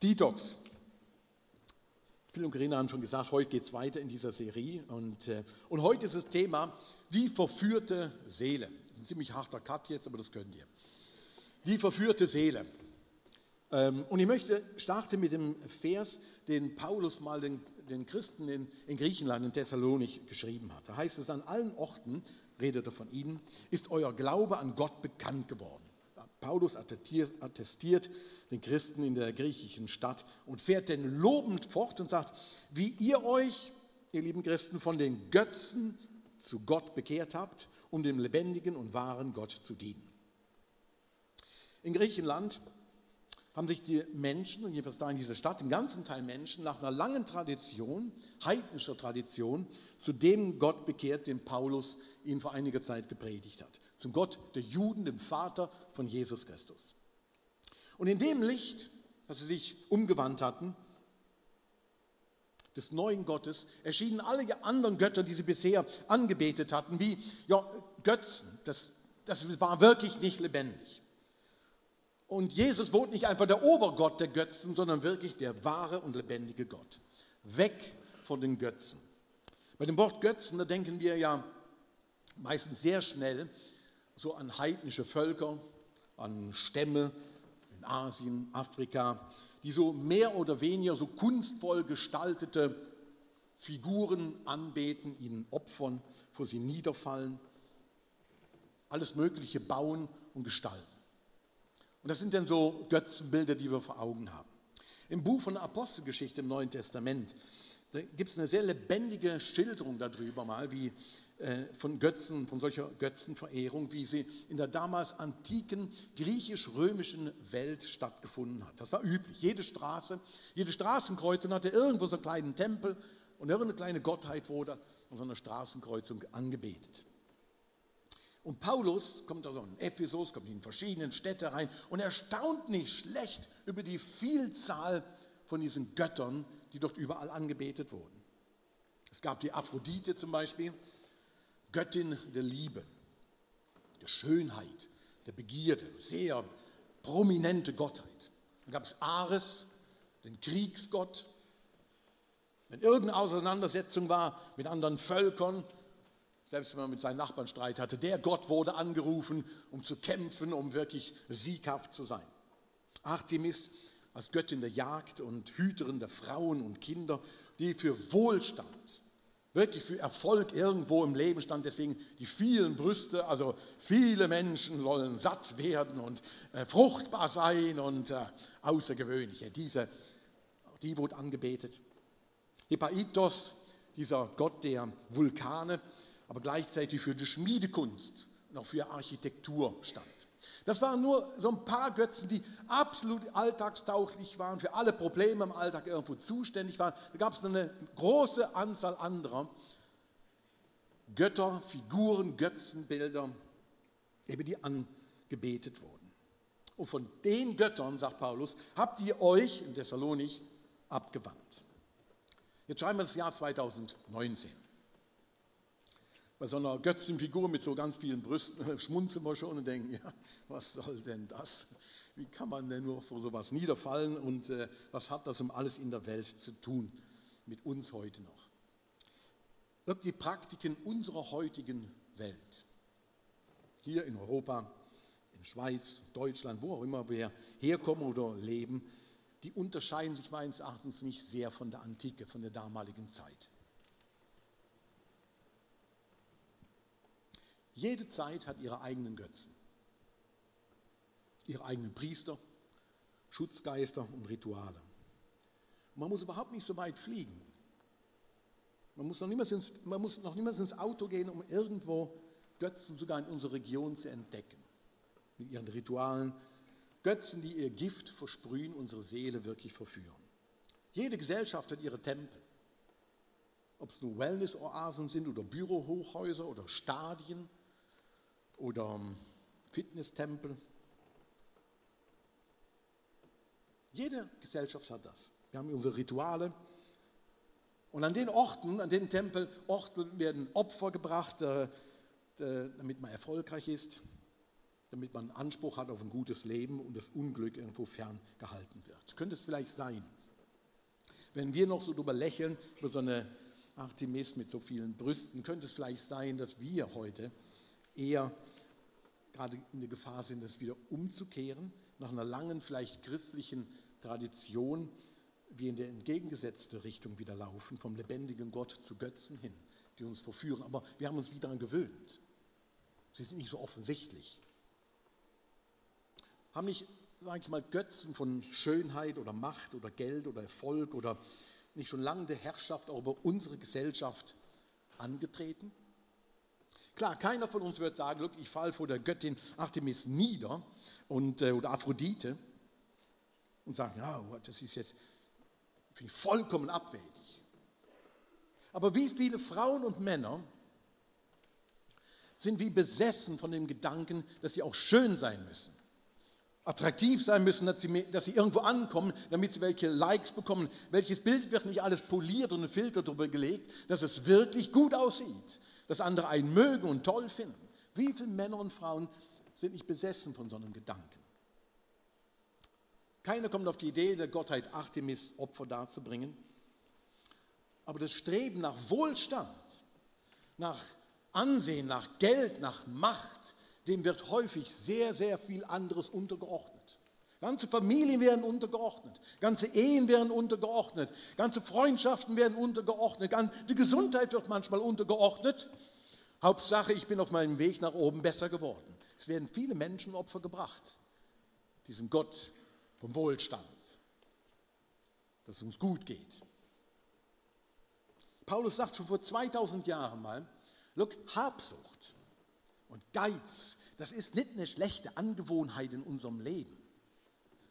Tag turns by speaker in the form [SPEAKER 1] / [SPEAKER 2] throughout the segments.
[SPEAKER 1] Detox. Phil und Corinna haben schon gesagt, heute geht es weiter in dieser Serie und heute ist das Thema die verführte Seele. Das ist ein ziemlich harter Cut jetzt, aber das könnt ihr. Die verführte Seele. Und ich möchte starten mit dem Vers, den Paulus mal den Christen in Griechenland, in Thessalonich geschrieben hat. Da heißt es, an allen Orten, redet er von ihnen, ist euer Glaube an Gott bekannt geworden. Paulus attestiert den Christen in der griechischen Stadt und fährt denn lobend fort und sagt, wie ihr euch, ihr lieben Christen, von den Götzen zu Gott bekehrt habt, um dem lebendigen und wahren Gott zu dienen. In Griechenland haben sich die Menschen, und jedenfalls da in dieser Stadt, im ganzen Teil Menschen, nach einer langen Tradition, heidnischer Tradition, zu dem Gott bekehrt, den Paulus ihnen vor einiger Zeit gepredigt hat. Zum Gott der Juden, dem Vater von Jesus Christus. Und in dem Licht, dass sie sich umgewandt hatten, des neuen Gottes, erschienen alle anderen Götter, die sie bisher angebetet hatten, wie Götzen. Das war wirklich nicht lebendig. Und Jesus wurde nicht einfach der Obergott der Götzen, sondern wirklich der wahre und lebendige Gott. Weg von den Götzen. Bei dem Wort Götzen, da denken wir ja meistens sehr schnell so an heidnische Völker, an Stämme in Asien, Afrika, die so mehr oder weniger so kunstvoll gestaltete Figuren anbeten, ihnen opfern, vor sie niederfallen, alles Mögliche bauen und gestalten. Und das sind dann so Götzenbilder, die wir vor Augen haben. Im Buch von der Apostelgeschichte im Neuen Testament, da gibt es eine sehr lebendige Schilderung darüber mal, wie von solcher Götzenverehrung, wie sie in der damals antiken griechisch-römischen Welt stattgefunden hat. Das war üblich. Jede Straßenkreuzung hatte irgendwo so einen kleinen Tempel und irgendeine kleine Gottheit wurde an so einer Straßenkreuzung angebetet. Und Paulus kommt also in Ephesus, kommt in verschiedenen Städte rein und erstaunt nicht schlecht über die Vielzahl von diesen Göttern, die dort überall angebetet wurden. Es gab die Aphrodite zum Beispiel, Göttin der Liebe, der Schönheit, der Begierde, sehr prominente Gottheit. Dann gab es Ares, den Kriegsgott. Wenn irgendeine Auseinandersetzung war mit anderen Völkern, selbst wenn man mit seinen Nachbarn Streit hatte, der Gott wurde angerufen, um zu kämpfen, um wirklich sieghaft zu sein. Artemis als Göttin der Jagd und Hüterin der Frauen und Kinder, die für Wohlstand, wirklich für Erfolg irgendwo im Leben stand, deswegen die vielen Brüste, also viele Menschen sollen satt werden und fruchtbar sein und außergewöhnliche. Die wurde angebetet. Hephaistos, dieser Gott der Vulkane, aber gleichzeitig für die Schmiedekunst und auch für Architektur stand. Das waren nur so ein paar Götzen, die absolut alltagstauglich waren, für alle Probleme im Alltag irgendwo zuständig waren. Da gab es eine große Anzahl anderer Götter, Figuren, Götzenbilder, eben die angebetet wurden. Und von den Göttern, sagt Paulus, habt ihr euch in Thessalonich abgewandt. Jetzt schreiben wir das Jahr 2019. Bei so einer Götzenfigur mit so ganz vielen Brüsten schmunzeln wir schon und denken, ja, was soll denn das? Wie kann man denn nur vor sowas niederfallen und was hat das um alles in der Welt zu tun mit uns heute noch? Wirkt die Praktiken unserer heutigen Welt, hier in Europa, in der Schweiz, Deutschland, wo auch immer wir herkommen oder leben, die unterscheiden sich meines Erachtens nicht sehr von der Antike, von der damaligen Zeit. Jede Zeit hat ihre eigenen Götzen, ihre eigenen Priester, Schutzgeister und Rituale. Und man muss überhaupt nicht so weit fliegen. Man muss noch niemals ins Auto gehen, um irgendwo Götzen sogar in unserer Region zu entdecken. Mit ihren Ritualen, Götzen, die ihr Gift versprühen, unsere Seele wirklich verführen. Jede Gesellschaft hat ihre Tempel. Ob es nur Wellness-Oasen sind oder Bürohochhäuser oder Stadien oder Fitnesstempel. Jede Gesellschaft hat das. Wir haben unsere Rituale. Und an den Orten, an den Tempelorten werden Opfer gebracht, damit man erfolgreich ist. damit man Anspruch hat auf ein gutes Leben und das Unglück irgendwo ferngehalten wird. Könnte es vielleicht sein, wenn wir noch so drüber lächeln, über so eine Artemis mit so vielen Brüsten, könnte es vielleicht sein, dass wir heute eher gerade in der Gefahr sind, das wieder umzukehren, nach einer langen, vielleicht christlichen Tradition, wir in der entgegengesetzte Richtung wieder laufen, vom lebendigen Gott zu Götzen hin, die uns verführen. Aber wir haben uns wieder daran gewöhnt. Sie sind nicht so offensichtlich. Haben nicht, sage ich mal, Götzen von Schönheit oder Macht oder Geld oder Erfolg oder nicht schon lange der Herrschaft auch über unsere Gesellschaft angetreten? Klar, keiner von uns wird sagen, look, ich falle vor der Göttin Artemis nieder oder Aphrodite und sagen, ja, das ist jetzt vollkommen abwegig. Aber wie viele Frauen und Männer sind wie besessen von dem Gedanken, dass sie auch schön sein müssen, attraktiv sein müssen, dass sie irgendwo ankommen, damit sie welche Likes bekommen. Welches Bild wird nicht alles poliert und ein Filter drüber gelegt, dass es wirklich gut aussieht, dass andere einen mögen und toll finden. Wie viele Männer und Frauen sind nicht besessen von so einem Gedanken? Keiner kommt auf die Idee, der Gottheit Artemis Opfer darzubringen. Aber das Streben nach Wohlstand, nach Ansehen, nach Geld, nach Macht, dem wird häufig sehr, sehr viel anderes untergeordnet. Ganze Familien werden untergeordnet, ganze Ehen werden untergeordnet, ganze Freundschaften werden untergeordnet, die Gesundheit wird manchmal untergeordnet. Hauptsache, ich bin auf meinem Weg nach oben besser geworden. Es werden viele Menschenopfer gebracht, diesem Gott vom Wohlstand, dass es uns gut geht. Paulus sagt schon vor 2000 Jahren mal, look, Habsucht und Geiz, das ist nicht eine schlechte Angewohnheit in unserem Leben.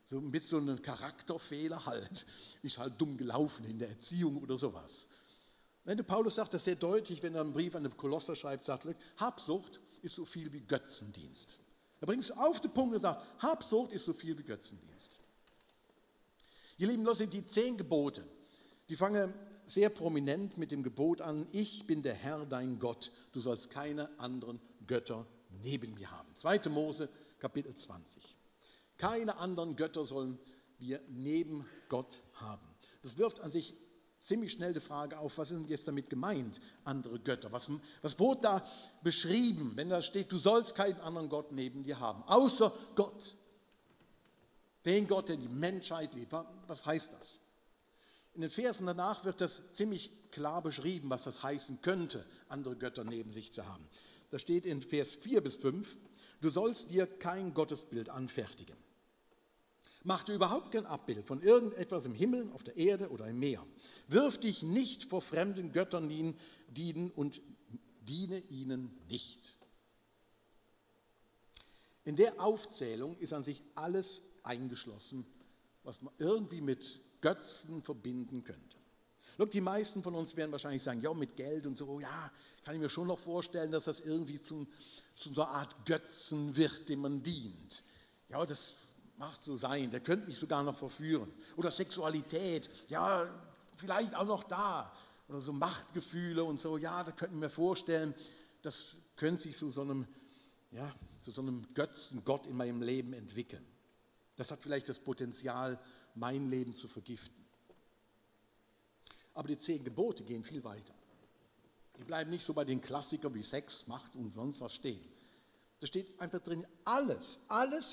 [SPEAKER 1] So mit so einem Charakterfehler halt, ist halt dumm gelaufen in der Erziehung oder sowas. Der Paulus sagt das sehr deutlich, wenn er einen Brief an die Kolosser schreibt, sagt, look, Habsucht ist so viel wie Götzendienst. Er bringt es auf den Punkt und sagt, Habsucht ist so viel wie Götzendienst. Ihr Lieben, das sind die 10 Gebote. Die fangen sehr prominent mit dem Gebot an, ich bin der Herr, dein Gott, du sollst keine anderen Götter neben mir haben. 2. Mose, Kapitel 20. Keine anderen Götter sollen wir neben Gott haben. Das wirft an sich ziemlich schnell die Frage auf, was ist denn jetzt damit gemeint, andere Götter? Was wurde da beschrieben, wenn da steht, du sollst keinen anderen Gott neben dir haben, außer Gott. Den Gott, der die Menschheit liebt. Was heißt das? In den Versen danach wird das ziemlich klar beschrieben, was das heißen könnte, andere Götter neben sich zu haben. Da steht in Vers 4 bis 5, du sollst dir kein Gottesbild anfertigen. Mach dir überhaupt kein Abbild von irgendetwas im Himmel, auf der Erde oder im Meer. Wirf dich nicht vor fremden Göttern dienen und diene ihnen nicht. In der Aufzählung ist an sich alles eingeschlossen, was man irgendwie mit Götzen verbinden könnte. Look, die meisten von uns werden wahrscheinlich sagen, ja, mit Geld und so, ja, kann ich mir schon noch vorstellen, dass das irgendwie zu so einer Art Götzen wird, dem man dient. Ja, das macht so sein, der könnte mich sogar noch verführen. Oder Sexualität, ja, vielleicht auch noch da. Oder so Machtgefühle und so, ja, da könnten wir vorstellen, das könnte sich zu so einem Götzengott in meinem Leben entwickeln. Das hat vielleicht das Potenzial, mein Leben zu vergiften. Aber die 10 Gebote gehen viel weiter. Die bleiben nicht so bei den Klassikern wie Sex, Macht und sonst was stehen. Da steht einfach drin, alles,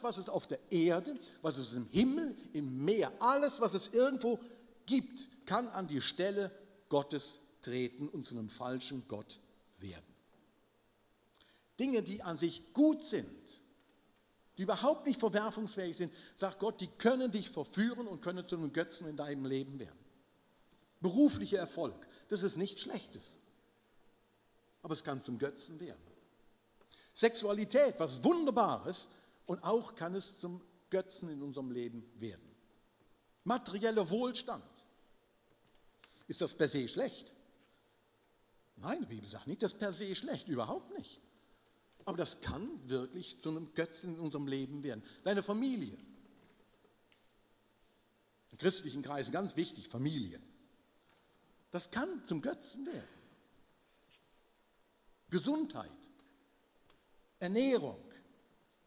[SPEAKER 1] was es auf der Erde, was es im Himmel, im Meer, alles, was es irgendwo gibt, kann an die Stelle Gottes treten und zu einem falschen Gott werden. Dinge, die an sich gut sind, die überhaupt nicht verwerfungsfähig sind, sagt Gott, die können dich verführen und können zu einem Götzen in deinem Leben werden. Beruflicher Erfolg, das ist nichts Schlechtes, aber es kann zum Götzen werden. Sexualität, was Wunderbares, und auch kann es zum Götzen in unserem Leben werden. Materieller Wohlstand, ist das per se schlecht? Nein, die Bibel sagt nicht, das ist per se schlecht, überhaupt nicht. Aber das kann wirklich zu einem Götzen in unserem Leben werden. Deine Familie. In christlichen Kreisen ganz wichtig, Familie. Das kann zum Götzen werden. Gesundheit, Ernährung,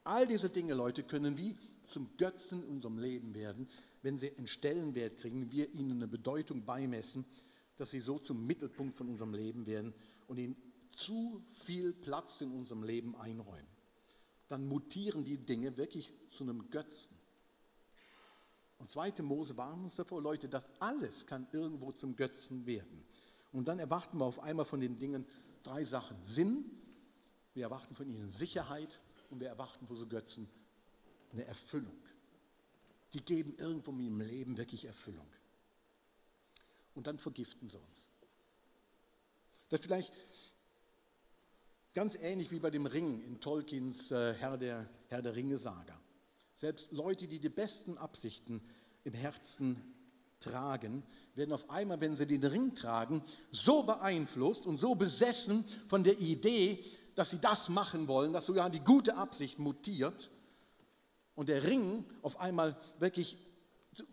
[SPEAKER 1] All diese Dinge, Leute, können wie zum Götzen in unserem Leben werden, wenn sie einen Stellenwert kriegen, wir ihnen eine Bedeutung beimessen, dass sie so zum Mittelpunkt von unserem Leben werden und ihnen zu viel Platz in unserem Leben einräumen. Dann mutieren die Dinge wirklich zu einem Götzen. Und 2. Mose warnt uns davor, Leute, das alles kann irgendwo zum Götzen werden. Und dann erwarten wir auf einmal von den Dingen 3 Sachen. Sinn, wir erwarten von ihnen Sicherheit und wir erwarten von so Götzen eine Erfüllung. Die geben irgendwo im Leben wirklich Erfüllung. Und dann vergiften sie uns. Das ist vielleicht ganz ähnlich wie bei dem Ring in Tolkiens Herr der Ringe-Saga. Selbst Leute, die die besten Absichten im Herzen tragen, werden auf einmal, wenn sie den Ring tragen, so beeinflusst und so besessen von der Idee, dass sie das machen wollen, dass sogar die gute Absicht mutiert und der Ring auf einmal wirklich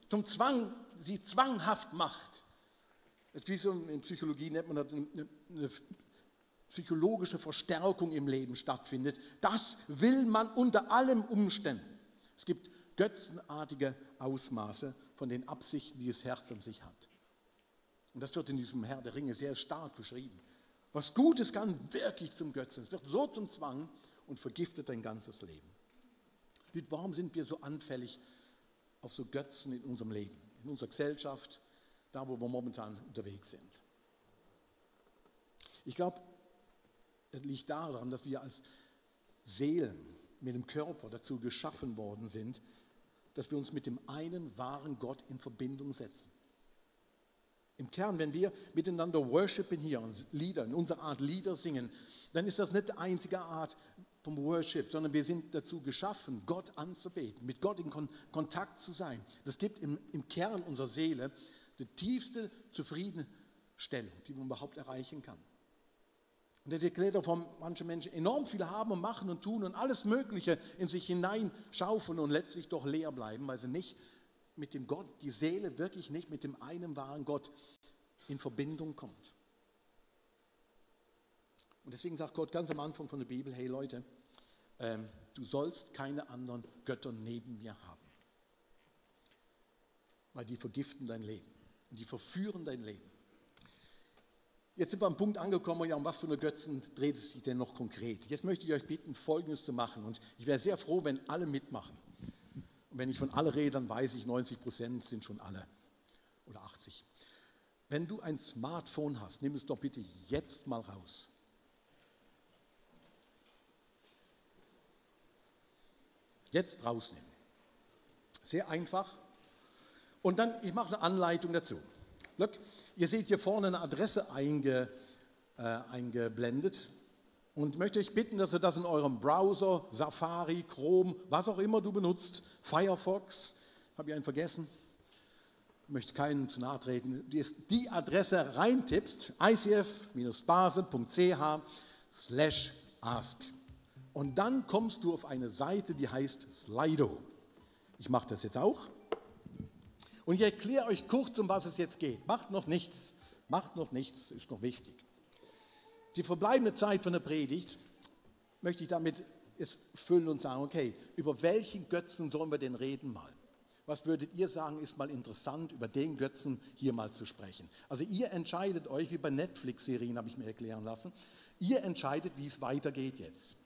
[SPEAKER 1] zum Zwang, sie zwanghaft macht. Das ist wie so in Psychologie nennt man das eine psychologische Verstärkung im Leben stattfindet. Das will man unter allen Umständen. Es gibt götzenartige Ausmaße von den Absichten, die das Herz an sich hat. Und das wird in diesem Herr der Ringe sehr stark beschrieben. Was Gutes kann wirklich zum Götzen. Es wird so zum Zwang und vergiftet dein ganzes Leben. Warum sind wir so anfällig auf so Götzen in unserem Leben, in unserer Gesellschaft, da wo wir momentan unterwegs sind? Ich glaube, es liegt daran, dass wir als Seelen mit dem Körper dazu geschaffen worden sind, dass wir uns mit dem einen wahren Gott in Verbindung setzen. Im Kern, wenn wir miteinander worshipen hier und Lieder, in unserer Art Lieder singen, dann ist das nicht die einzige Art vom Worship, sondern wir sind dazu geschaffen, Gott anzubeten, mit Gott in Kontakt zu sein. Das gibt im Kern unserer Seele die tiefste Zufriedenstellung, die man überhaupt erreichen kann. Und er erklärt davon, manche Menschen enorm viel haben und machen und tun und alles Mögliche in sich hineinschaufeln und letztlich doch leer bleiben, weil sie nicht mit dem Gott, die Seele wirklich nicht mit dem einen wahren Gott in Verbindung kommt. Und deswegen sagt Gott ganz am Anfang von der Bibel, hey Leute, du sollst keine anderen Götter neben mir haben. Weil die vergiften dein Leben und die verführen dein Leben. Jetzt sind wir am Punkt angekommen, ja, um was für eine Götzen dreht es sich denn noch konkret? Jetzt möchte ich euch bitten, Folgendes zu machen und ich wäre sehr froh, wenn alle mitmachen. Und wenn ich von alle rede, dann weiß ich, 90% sind schon alle oder 80. Wenn du ein Smartphone hast, nimm es doch bitte jetzt mal raus. Jetzt rausnehmen. Sehr einfach. Und dann, ich mache eine Anleitung dazu. Look, ihr seht hier vorne eine Adresse eingeblendet und möchte euch bitten, dass ihr das in eurem Browser, Safari, Chrome, was auch immer du benutzt, Firefox, habe ich einen vergessen, möchte keinen zu nahe treten, die Adresse reintippst, icf-basel.ch/ask. Und dann kommst du auf eine Seite, die heißt Slido. Ich mache das jetzt auch. Und ich erkläre euch kurz, um was es jetzt geht. Macht noch nichts, ist noch wichtig. Die verbleibende Zeit von der Predigt möchte ich damit jetzt füllen und sagen, okay, über welchen Götzen sollen wir denn reden mal? Was würdet ihr sagen, ist mal interessant, über den Götzen hier mal zu sprechen? Also ihr entscheidet euch, wie bei Netflix-Serien habe ich mir erklären lassen, ihr entscheidet, wie es weitergeht jetzt.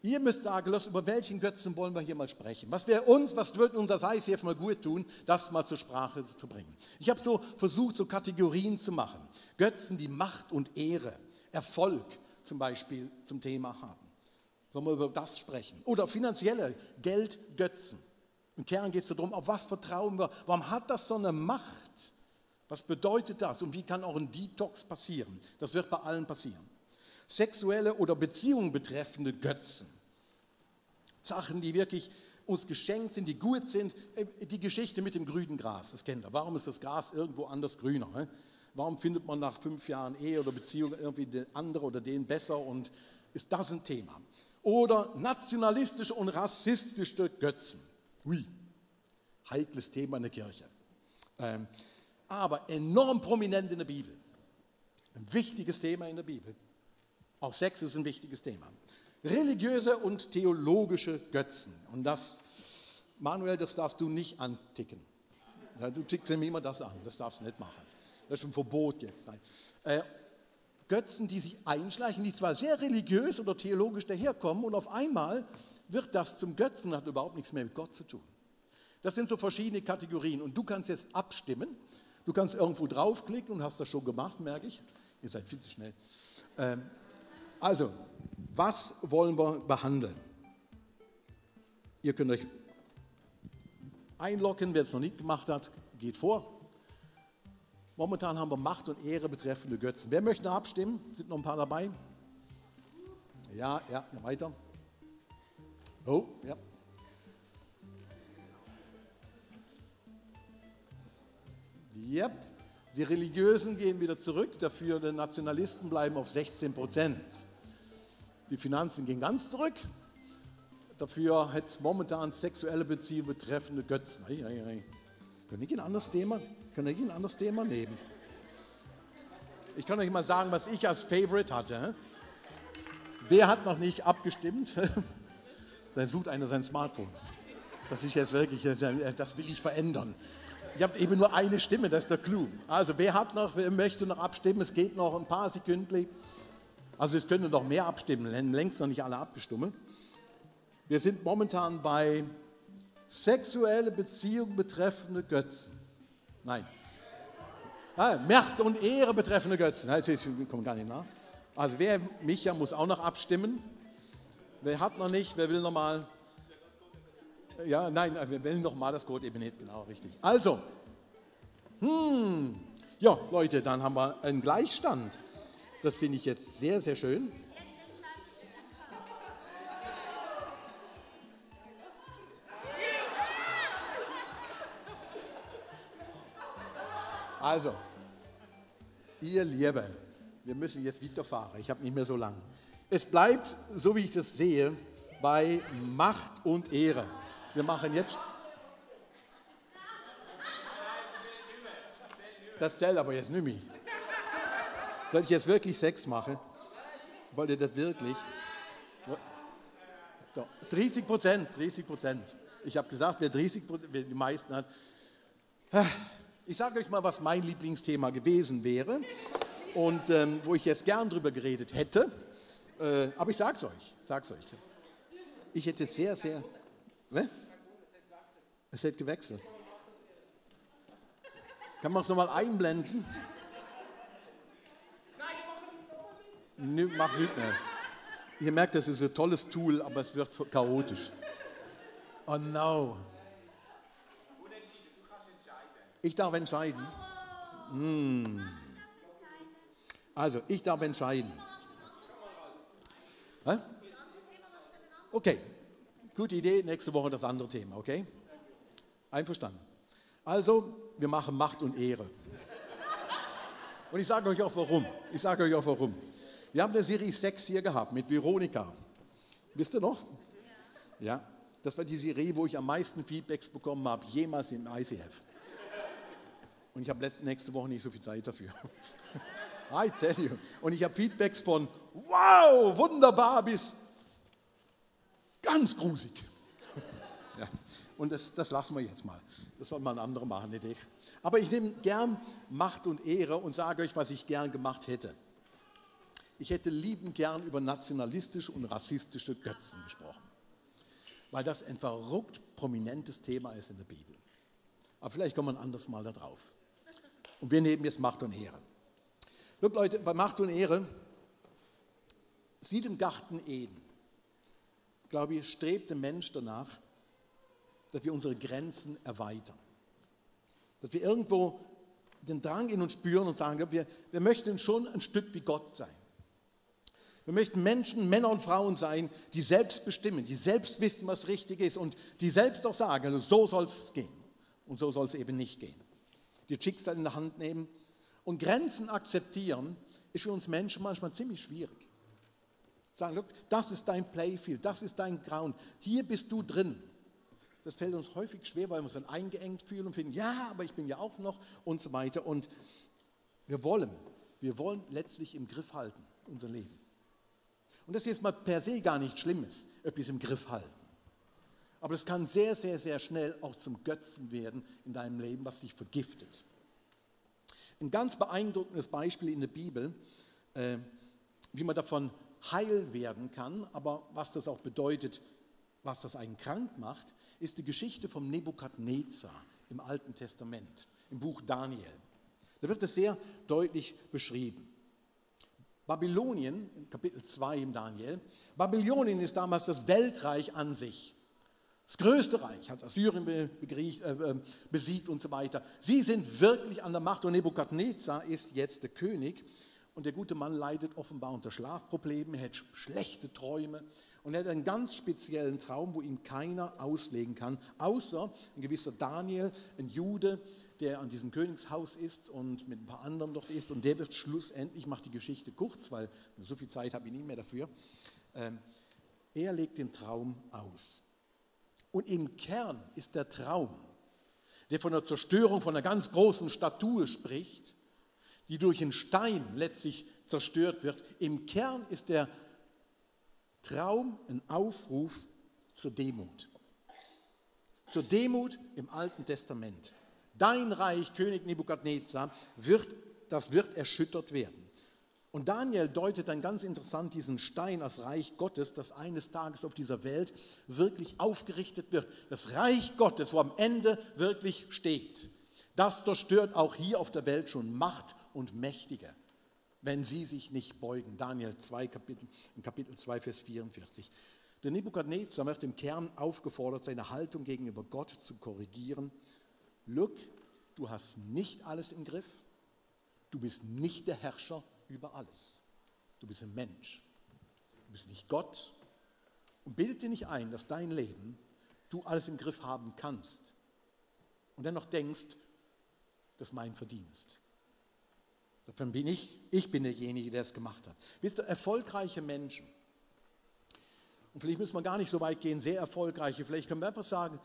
[SPEAKER 1] Ihr müsst sagen, über welchen Götzen wollen wir hier mal sprechen? Was wird unser ICF mal gut tun, das mal zur Sprache zu bringen? Ich habe so versucht, so Kategorien zu machen. Götzen, die Macht und Ehre, Erfolg zum Beispiel zum Thema haben. Sollen wir über das sprechen? Oder finanzielle Geldgötzen. Im Kern geht es darum, auf was vertrauen wir? Warum hat das so eine Macht? Was bedeutet das? Und wie kann auch ein Detox passieren? Das wird bei allen passieren. Sexuelle oder Beziehungen betreffende Götzen. Sachen, die wirklich uns geschenkt sind, die gut sind. Die Geschichte mit dem grünen Gras, das kennt ihr. Warum ist das Gras irgendwo anders grüner? Warum findet man nach 5 Jahren Ehe oder Beziehung irgendwie den anderen oder den besser und ist das ein Thema? Oder nationalistische und rassistische Götzen. Ui, heikles Thema in der Kirche. Aber enorm prominent in der Bibel. Ein wichtiges Thema in der Bibel. Auch Sex ist ein wichtiges Thema. Religiöse und theologische Götzen. Und das, Manuel, das darfst du nicht anticken. Ja, du tickst nämlich immer das an, das darfst du nicht machen. Das ist ein Verbot jetzt. Nein. Götzen, die sich einschleichen, die zwar sehr religiös oder theologisch daherkommen und auf einmal wird das zum Götzen und hat überhaupt nichts mehr mit Gott zu tun. Das sind so verschiedene Kategorien und du kannst jetzt abstimmen. Du kannst irgendwo draufklicken und hast das schon gemacht, merke ich. Ihr seid viel zu schnell. Also, was wollen wir behandeln? Ihr könnt euch einloggen, wer es noch nicht gemacht hat, geht vor. Momentan haben wir Macht und Ehre betreffende Götzen. Wer möchte noch abstimmen? Sind noch ein paar dabei? Ja, weiter. Oh, ja. Yep. Die Religiösen gehen wieder zurück, dafür die Nationalisten bleiben auf 16%. Die Finanzen gehen ganz zurück, dafür hat es momentan sexuelle Beziehungen betreffende Götzen. Können ich ein anderes Thema nehmen? Ich kann euch mal sagen, was ich als Favorite hatte. Wer hat noch nicht abgestimmt? Dann sucht einer sein Smartphone. Das ist jetzt wirklich, das will ich verändern. Ihr habt eben nur eine Stimme, das ist der Clou. Also wer möchte noch abstimmen? Es geht noch ein paar Sekunden. Also es können noch mehr abstimmen, längst noch nicht alle abgestimmt. Wir sind momentan bei sexuelle Beziehungen betreffende Götzen. Nein. Macht und Ehre betreffende Götzen. Ich komme gar nicht nach. Also Micha muss auch noch abstimmen. Wer hat noch nicht? Wer will noch mal? Ja, nein, wir will noch mal das Code eben nicht, genau, richtig. Also, ja, Leute, dann haben wir einen Gleichstand. Das finde ich jetzt sehr, sehr schön. Also, ihr Lieben, wir müssen jetzt weiterfahren. Ich habe nicht mehr so lang. Es bleibt, so wie ich das sehe, bei Macht und Ehre. Wir machen jetzt. Das zählt aber jetzt nicht mehr. Soll ich jetzt wirklich Sex machen? Wollt ihr das wirklich? 30%. Ich habe gesagt, wer die meisten hat. Ich sage euch mal, was mein Lieblingsthema gewesen wäre und wo ich jetzt gern drüber geredet hätte. Aber ich sag's euch. Ich hätte sehr. Ne? Es hat gewechselt. Kann man es nochmal einblenden? Nö, mach nicht mehr. Ihr merkt, das ist ein tolles Tool, aber es wird chaotisch. Oh no. Ich darf entscheiden. Also, ich darf entscheiden. Hä? Okay, gute Idee, nächste Woche das andere Thema, okay? Einverstanden. Also, wir machen Macht und Ehre. Und ich sage euch auch warum. Wir haben eine Serie 6 hier gehabt mit Veronika. Wisst ihr noch? Ja, das war die Serie, wo ich am meisten Feedbacks bekommen habe, jemals im ICF. Und ich habe nächste Woche nicht so viel Zeit dafür. I tell you. Und ich habe Feedbacks von wow, wunderbar bis ganz grusig. Ja. Und das lassen wir jetzt mal. Das soll mal ein anderer machen, nicht ich. Aber ich nehme gern Macht und Ehre und sage euch, was ich gern gemacht hätte. Ich hätte liebend gern über nationalistische und rassistische Götzen gesprochen. Weil das ein verrückt prominentes Thema ist in der Bibel. Aber vielleicht kommen wir ein anderes Mal da drauf. Und wir nehmen jetzt Macht und Ehre. Look, Leute, bei Macht und Ehre, es wie im Garten Eden, glaube ich, strebt der Mensch danach, dass wir unsere Grenzen erweitern. Dass wir irgendwo den Drang in uns spüren und sagen, wir möchten schon ein Stück wie Gott sein. Wir möchten Menschen, Männer und Frauen sein, die selbst bestimmen, die selbst wissen, was richtig ist und die selbst auch sagen, so soll es gehen und so soll es eben nicht gehen. Die Schicksal in der Hand nehmen und Grenzen akzeptieren, ist für uns Menschen manchmal ziemlich schwierig. Sagen, look, das ist dein Playfield, das ist dein Ground, hier bist du drin. Das fällt uns häufig schwer, weil wir uns dann eingeengt fühlen und finden, ja, aber ich bin ja auch noch und so weiter. Und wir wollen letztlich im Griff halten, unser Leben. Und das ist jetzt mal per se gar nichts Schlimmes, etwas im Griff halten. Aber es kann sehr, sehr, sehr schnell auch zum Götzen werden in deinem Leben, was dich vergiftet. Ein ganz beeindruckendes Beispiel in der Bibel, wie man davon heil werden kann, aber was das auch bedeutet, was das einen krank macht, ist die Geschichte vom Nebukadnezar im Alten Testament, im Buch Daniel. Da wird es sehr deutlich beschrieben. Babylonien, in Kapitel 2 im Daniel, Babylonien ist damals das Weltreich an sich. Das größte Reich, hat Assyrien besiegt und so weiter. Sie sind wirklich an der Macht und Nebukadnezar ist jetzt der König. Und der gute Mann leidet offenbar unter Schlafproblemen, er hat schlechte Träume und er hat einen ganz speziellen Traum, wo ihm keiner auslegen kann, außer ein gewisser Daniel, ein Jude, der an diesem Königshaus ist und mit ein paar anderen dort ist. Und der wird schlussendlich, macht die Geschichte kurz, weil so viel Zeit habe ich nicht mehr dafür, er legt den Traum aus. Und im Kern ist der Traum, der von der Zerstörung von einer ganz großen Statue spricht, die durch einen Stein letztlich zerstört wird. Im Kern ist der Traum ein Aufruf zur Demut. Zur Demut im Alten Testament. Dein Reich, König Nebukadnezar, das wird erschüttert werden. Und Daniel deutet dann ganz interessant diesen Stein als Reich Gottes, das eines Tages auf dieser Welt wirklich aufgerichtet wird. Das Reich Gottes, wo am Ende wirklich steht. Das zerstört auch hier auf der Welt schon Macht und Mächtige, wenn sie sich nicht beugen. Daniel 2, Kapitel 2, Vers 44. Der Nebukadnezar wird im Kern aufgefordert, seine Haltung gegenüber Gott zu korrigieren. Look, du hast nicht alles im Griff. Du bist nicht der Herrscher über alles. Du bist ein Mensch. Du bist nicht Gott. Und bild dir nicht ein, dass dein Leben, du alles im Griff haben kannst. Und dennoch denkst, das ist mein Verdienst. Davon bin ich bin derjenige, der es gemacht hat. Wisst ihr, erfolgreiche Menschen, und vielleicht müssen wir gar nicht so weit gehen, sehr erfolgreiche, vielleicht können wir einfach sagen,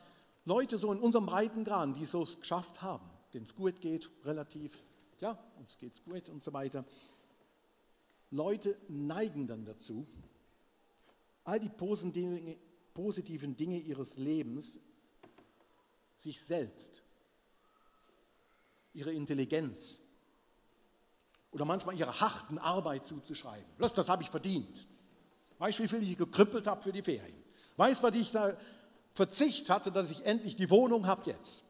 [SPEAKER 1] Leute so in unserem Breitengraden, die es so geschafft haben, denen es gut geht, relativ, ja, uns geht es gut und so weiter. Leute neigen dann dazu, all die positiven Dinge ihres Lebens sich selbst, ihre Intelligenz oder manchmal ihre harten Arbeit zuzuschreiben. Das habe ich verdient. Weißt du, wie viel ich gekrüppelt habe für die Ferien? Weißt du, was ich da Verzicht hatte, dass ich endlich die Wohnung habe jetzt?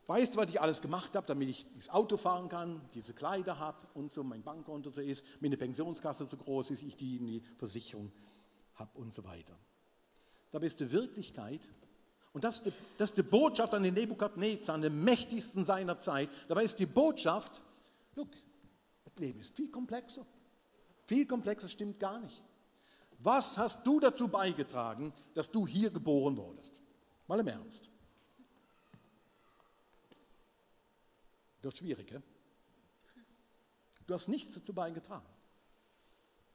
[SPEAKER 1] Weißt du, was ich alles gemacht habe, damit ich das Auto fahren kann, diese Kleider habe und so, mein Bankkonto so ist, meine Pensionskasse so groß ist, ich die in die Versicherung habe und so weiter. Dabei ist die Wirklichkeit, und das ist die Botschaft an den Nebukadnezar, an den mächtigsten seiner Zeit, dabei ist die Botschaft, look, das Leben ist viel komplexer. Viel komplexer stimmt gar nicht. Was hast du dazu beigetragen, dass du hier geboren wurdest? Mal im Ernst. Wird schwierig, gell? Du hast nichts dazu beigetragen.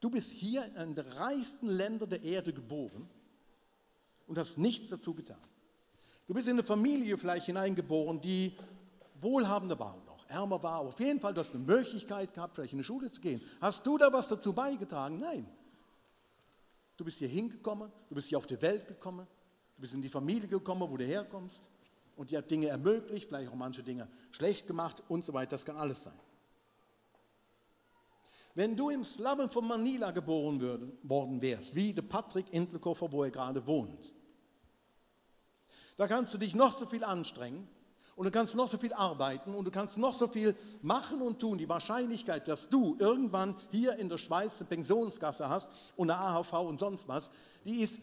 [SPEAKER 1] Du bist hier in einem der reichsten Länder der Erde geboren und hast nichts dazu getan. Du bist in eine Familie vielleicht hineingeboren, die wohlhabender war oder auch ärmer war, aber auf jeden Fall, du hast eine Möglichkeit gehabt, vielleicht in die Schule zu gehen. Hast du da was dazu beigetragen? Nein. Du bist hier hingekommen, du bist hier auf die Welt gekommen, du bist in die Familie gekommen, wo du herkommst. Und die hat Dinge ermöglicht, vielleicht auch manche Dinge schlecht gemacht und so weiter. Das kann alles sein. Wenn du im Slum von Manila geboren worden wärst, wie der Patrick Intlekofer, wo er gerade wohnt, da kannst du dich noch so viel anstrengen und du kannst noch so viel arbeiten und du kannst noch so viel machen und tun. Die Wahrscheinlichkeit, dass du irgendwann hier in der Schweiz eine Pensionskasse hast und eine AHV und sonst was, die ist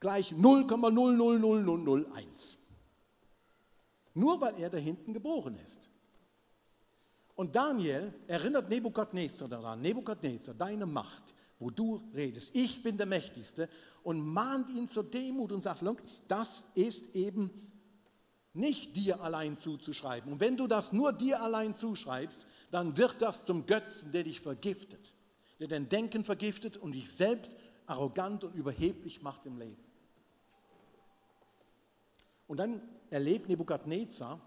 [SPEAKER 1] gleich 0,000001. Nur weil er da hinten geboren ist. Und Daniel erinnert Nebukadnezar daran, Nebukadnezar, deine Macht, wo du redest, ich bin der Mächtigste, und mahnt ihn zur Demut und sagt, das ist eben nicht dir allein zuzuschreiben. Und wenn du das nur dir allein zuschreibst, dann wird das zum Götzen, der dich vergiftet, der dein Denken vergiftet und dich selbst arrogant und überheblich macht im Leben. Und dann erlebt Nebukadnezar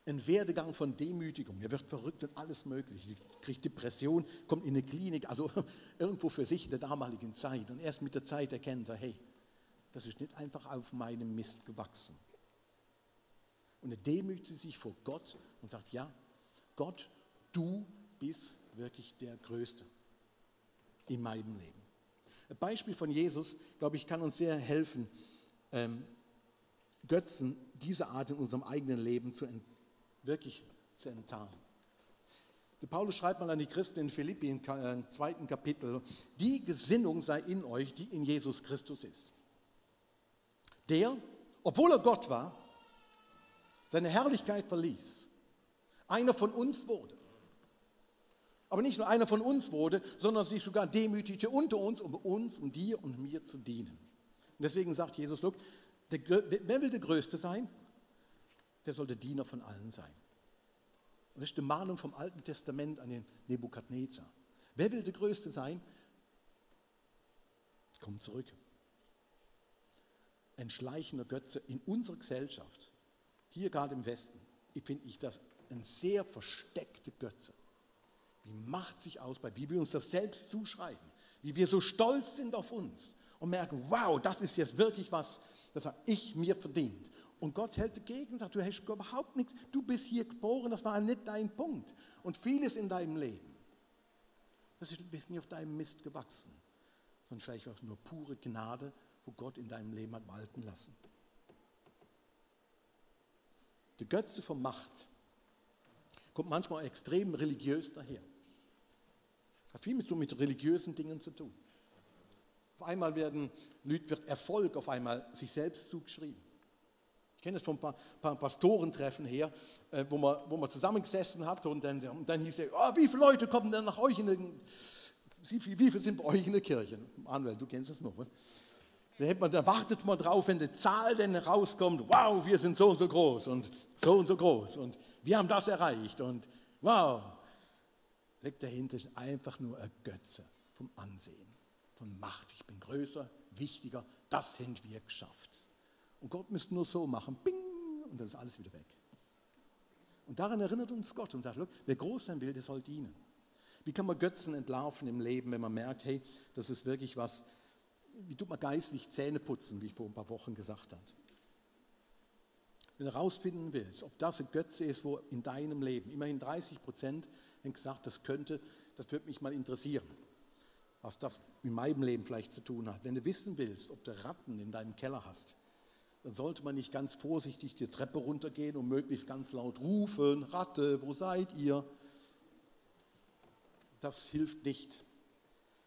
[SPEAKER 1] ein Werdegang von Demütigung. Er wird verrückt und alles Mögliche. Er kriegt Depression, kommt in eine Klinik, also irgendwo für sich in der damaligen Zeit. Und erst mit der Zeit erkennt er, hey, das ist nicht einfach auf meinem Mist gewachsen. Und er demütigt sich vor Gott und sagt, ja, Gott, du bist wirklich der Größte in meinem Leben. Ein Beispiel von Jesus, glaube ich, kann uns sehr helfen, Götzen dieser Art in unserem eigenen Leben wirklich zu enttarnen. Der Paulus schreibt mal an die Christen in Philippi im 2. Kapitel, die Gesinnung sei in euch, die in Jesus Christus ist. Der, obwohl er Gott war, seine Herrlichkeit verließ, einer von uns wurde. Aber nicht nur einer von uns wurde, sondern sich sogar demütigte unter uns, um dir und mir zu dienen. Und deswegen sagt Jesus, look, wer will der Größte sein? Der soll der Diener von allen sein. Und das ist die Mahnung vom Alten Testament an den Nebukadnezar. Wer will der Größte sein? Komm zurück. Ein schleichender Götze in unserer Gesellschaft, hier gerade im Westen, finde ich das ein sehr versteckte Götze. Wie macht sich aus, wie wir uns das selbst zuschreiben, wie wir so stolz sind auf uns und merken, wow, das ist jetzt wirklich was, das habe ich mir verdient. Und Gott hält dagegen und sagt, du hast überhaupt nichts, du bist hier geboren, das war nicht dein Punkt. Und vieles in deinem Leben, das ist nicht auf deinem Mist gewachsen, sondern vielleicht auch nur pure Gnade, wo Gott in deinem Leben hat walten lassen. Die Götze von Macht kommt manchmal extrem religiös daher. Hat viel mit religiösen Dingen zu tun. Auf einmal wird Erfolg auf einmal sich selbst zugeschrieben. Ich kenne das von ein paar Pastorentreffen her, wo man zusammengesessen hat und dann hieß es, oh, wie viele Leute kommen denn nach euch wie viele sind bei euch in der Kirche? Manuel, du kennst es noch. Ne? Da wartet man drauf, wenn die Zahl denn rauskommt, wow, wir sind so und so groß und wir haben das erreicht und wow. Liegt dahinter ist einfach nur ein Götze vom Ansehen, von Macht. Ich bin größer, wichtiger, das haben wir geschafft. Und Gott müsste nur so machen, bing, und dann ist alles wieder weg. Und daran erinnert uns Gott und sagt, wer groß sein will, der soll dienen. Wie kann man Götzen entlarven im Leben, wenn man merkt, hey, das ist wirklich was, wie tut man geistlich Zähne putzen, wie ich vor ein paar Wochen gesagt habe. Wenn du herausfinden willst, ob das ein Götze ist, wo in deinem Leben, immerhin 30% haben gesagt, das würde mich mal interessieren, was das in meinem Leben vielleicht zu tun hat. Wenn du wissen willst, ob du Ratten in deinem Keller hast, dann sollte man nicht ganz vorsichtig die Treppe runtergehen und möglichst ganz laut rufen, Ratte, wo seid ihr? Das hilft nicht.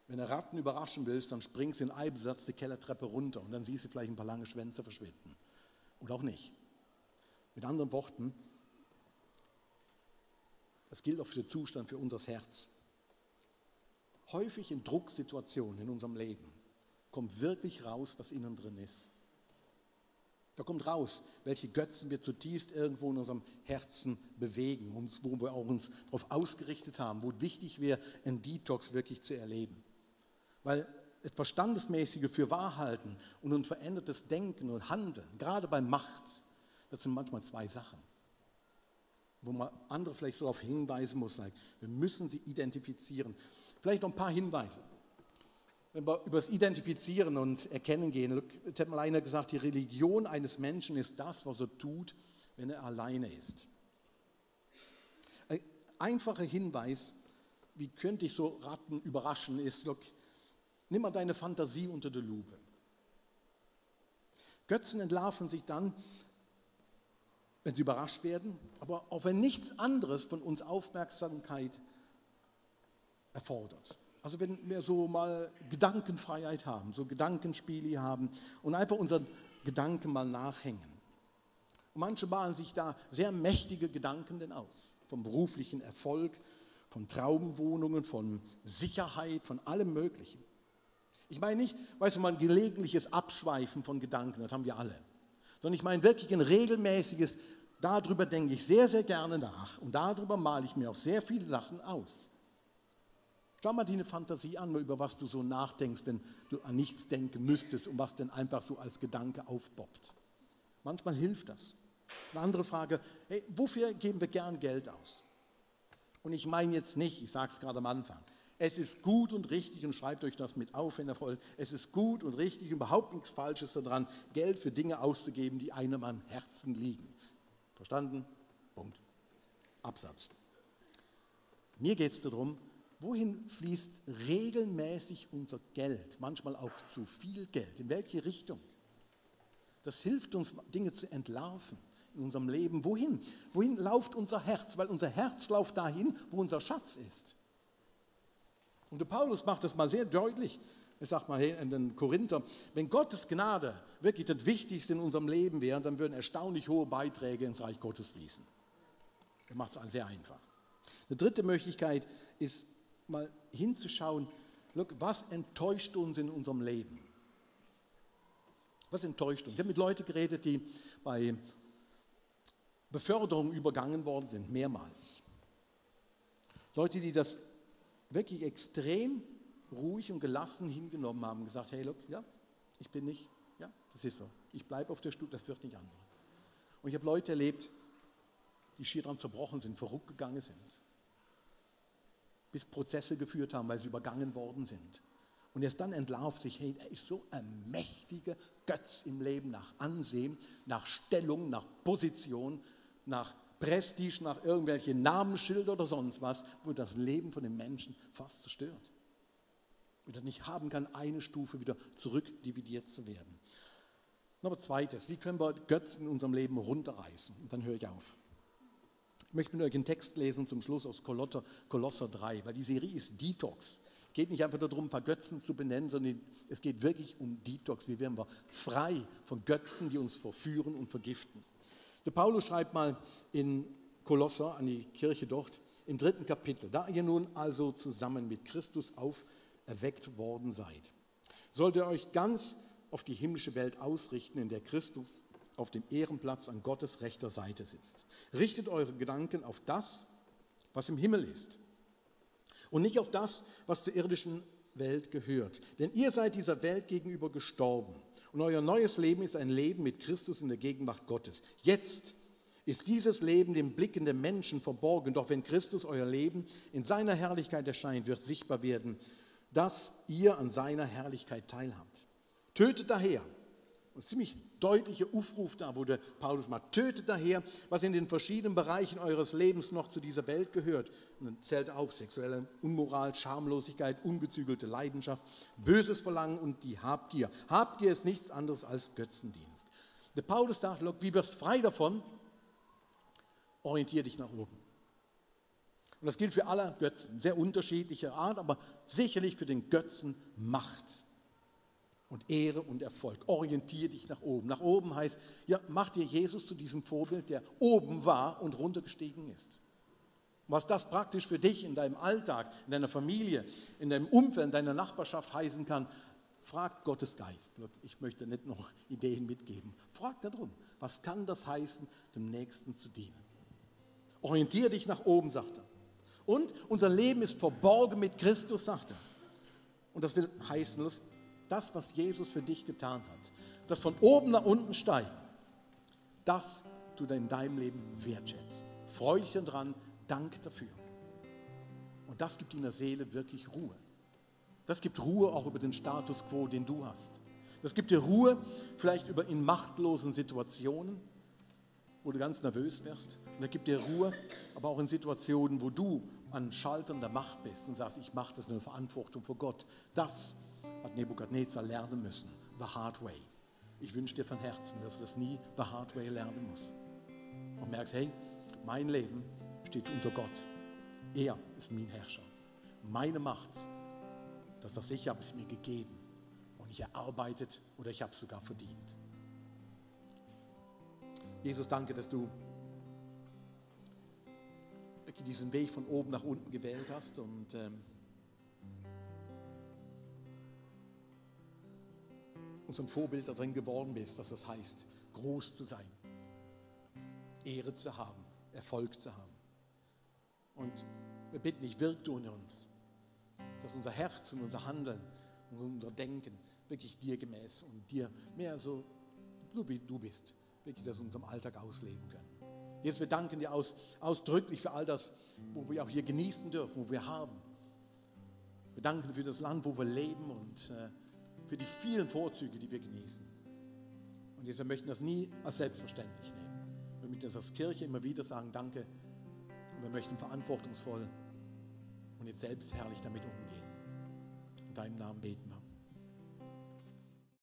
[SPEAKER 1] Wenn du Ratten überraschen willst, dann springst du in Eibensatz die Kellertreppe runter und dann siehst du vielleicht ein paar lange Schwänze verschwinden. Oder auch nicht. Mit anderen Worten, das gilt auch für den Zustand für unser Herz. Häufig in Drucksituationen in unserem Leben kommt wirklich raus, was innen drin ist. Da kommt raus, welche Götzen wir zutiefst irgendwo in unserem Herzen bewegen, wo wir auch uns darauf ausgerichtet haben, wo wichtig wäre, einen Detox wirklich zu erleben. Weil etwas Standesmäßige für wahr halten und ein verändertes Denken und Handeln, gerade bei Macht, das sind manchmal zwei Sachen, wo man andere vielleicht so darauf hinweisen muss, wir müssen sie identifizieren. Vielleicht noch ein paar Hinweise. Wenn wir über das Identifizieren und Erkennen gehen, jetzt hat mal einer gesagt, die Religion eines Menschen ist das, was er tut, wenn er alleine ist. Ein einfacher Hinweis, wie könnte ich so Ratten überraschen, ist, nimm mal deine Fantasie unter die Lupe. Götzen entlarven sich dann, wenn sie überrascht werden, aber auch wenn nichts anderes von uns Aufmerksamkeit erfordert. Also wenn wir so mal Gedankenfreiheit haben, so Gedankenspiele haben und einfach unseren Gedanken mal nachhängen. Und manche malen sich da sehr mächtige Gedanken denn aus, vom beruflichen Erfolg, von Traumwohnungen, von Sicherheit, von allem Möglichen. Ich meine nicht, weißt du, mal ein gelegentliches Abschweifen von Gedanken, das haben wir alle. Sondern ich meine wirklich ein regelmäßiges, darüber denke ich sehr, sehr gerne nach und darüber male ich mir auch sehr viele Sachen aus. Schau mal deine Fantasie an, über was du so nachdenkst, wenn du an nichts denken müsstest und was denn einfach so als Gedanke aufpoppt. Manchmal hilft das. Eine andere Frage, hey, wofür geben wir gern Geld aus? Und ich meine jetzt nicht, ich sage es gerade am Anfang, es ist gut und richtig, und schreibt euch das mit auf, wenn ihr wollt, es ist gut und richtig, überhaupt nichts Falsches daran, Geld für Dinge auszugeben, die einem am Herzen liegen. Verstanden? Punkt. Absatz. Mir geht es darum, wohin fließt regelmäßig unser Geld, manchmal auch zu viel Geld, in welche Richtung? Das hilft uns, Dinge zu entlarven in unserem Leben. Wohin? Wohin läuft unser Herz? Weil unser Herz läuft dahin, wo unser Schatz ist. Und der Paulus macht das mal sehr deutlich. Er sagt mal in den Korinther, wenn Gottes Gnade wirklich das Wichtigste in unserem Leben wäre, dann würden erstaunlich hohe Beiträge ins Reich Gottes fließen. Er macht es sehr einfach. Eine dritte Möglichkeit ist, mal hinzuschauen, was enttäuscht uns in unserem Leben? Was enttäuscht uns? Ich habe mit Leuten geredet, die bei Beförderung übergangen worden sind, mehrmals. Leute, die das wirklich extrem ruhig und gelassen hingenommen haben, gesagt, hey, look, ja, ich bin nicht, ja, das ist so. Ich bleibe auf der Stufe, das wird nicht andere. Und ich habe Leute erlebt, die schier dran zerbrochen sind, verrückt gegangen sind, bis Prozesse geführt haben, weil sie übergangen worden sind. Und erst dann entlarvt sich, hey, er ist so ein mächtiger Götz im Leben nach Ansehen, nach Stellung, nach Position, nach Prestige, nach irgendwelchen Namensschilder oder sonst was, wo das Leben von den Menschen fast zerstört. Und er nicht haben kann, eine Stufe wieder zurückdividiert zu werden. Aber zweites, wie können wir Götzen in unserem Leben runterreißen? Und dann höre ich auf. Ich möchte mit euch einen Text lesen zum Schluss aus Kolosser 3, weil die Serie ist Detox. Es geht nicht einfach darum, ein paar Götzen zu benennen, sondern es geht wirklich um Detox. Wie werden wir frei von Götzen, die uns verführen und vergiften? Der Paulus schreibt mal in Kolosser an die Kirche dort im 3. Kapitel, da ihr nun also zusammen mit Christus auferweckt worden seid, sollt ihr euch ganz auf die himmlische Welt ausrichten, in der Christus auf dem Ehrenplatz an Gottes rechter Seite sitzt. Richtet eure Gedanken auf das, was im Himmel ist und nicht auf das, was zur irdischen Welt gehört. Denn ihr seid dieser Welt gegenüber gestorben und euer neues Leben ist ein Leben mit Christus in der Gegenwart Gottes. Jetzt ist dieses Leben dem Blicken der Menschen verborgen, doch wenn Christus euer Leben in seiner Herrlichkeit erscheint, wird sichtbar werden, dass ihr an seiner Herrlichkeit teilhabt. Tötet daher, ein ziemlich deutlicher Aufruf da, wo der Paulus macht, tötet daher, was in den verschiedenen Bereichen eures Lebens noch zu dieser Welt gehört. Und dann zählt auf sexuelle Unmoral, Schamlosigkeit, ungezügelte Leidenschaft, böses Verlangen und die Habgier. Habgier ist nichts anderes als Götzendienst. Der Paulus sagt, wie wirst du frei davon? Orientiere dich nach oben. Und das gilt für alle Götzen, sehr unterschiedlicher Art, aber sicherlich für den Götzen Macht und Ehre und Erfolg. Orientiere dich nach oben. Nach oben heißt, ja, mach dir Jesus zu diesem Vorbild, der oben war und runtergestiegen ist. Was das praktisch für dich in deinem Alltag, in deiner Familie, in deinem Umfeld, in deiner Nachbarschaft heißen kann, frag Gottes Geist. Ich möchte nicht noch Ideen mitgeben. Frag darum, was kann das heißen, dem Nächsten zu dienen? Orientiere dich nach oben, sagt er. Und unser Leben ist verborgen mit Christus, sagt er. Und das will heißen, das, was Jesus für dich getan hat, das von oben nach unten steigen, das du in deinem Leben wertschätzt. Freu dich dran, dank dafür. Und das gibt in der Seele wirklich Ruhe. Das gibt Ruhe auch über den Status quo, den du hast. Das gibt dir Ruhe vielleicht in machtlosen Situationen, wo du ganz nervös wirst. Und das gibt dir Ruhe, aber auch in Situationen, wo du an Schaltern der Macht bist und sagst, ich mache das in der Verantwortung vor Gott. Das hat Nebukadnezar lernen müssen, the hard way. Ich wünsche dir von Herzen, dass du das nie the hard way lernen musst. Und merkst, hey, mein Leben steht unter Gott. Er ist mein Herrscher. Meine Macht, das, was ich habe, ist mir gegeben. Und ich erarbeitet oder ich habe es sogar verdient. Jesus, danke, dass du diesen Weg von oben nach unten gewählt hast und unserem Vorbild darin geworden bist, was das heißt, groß zu sein, Ehre zu haben, Erfolg zu haben. Und wir bitten dich, wirk du in uns, dass unser Herz und unser Handeln und unser Denken wirklich dir gemäß und dir mehr so wie du bist, wirklich das in unserem Alltag ausleben können. Jesus, wir danken dir ausdrücklich für all das, wo wir auch hier genießen dürfen, wo wir haben. Wir danken für das Land, wo wir leben und für die vielen Vorzüge, die wir genießen. Und Jesus, wir möchten das nie als selbstverständlich nehmen. Wir möchten das als Kirche immer wieder sagen, danke. Und wir möchten verantwortungsvoll und jetzt selbst herrlich damit umgehen. In deinem Namen beten wir.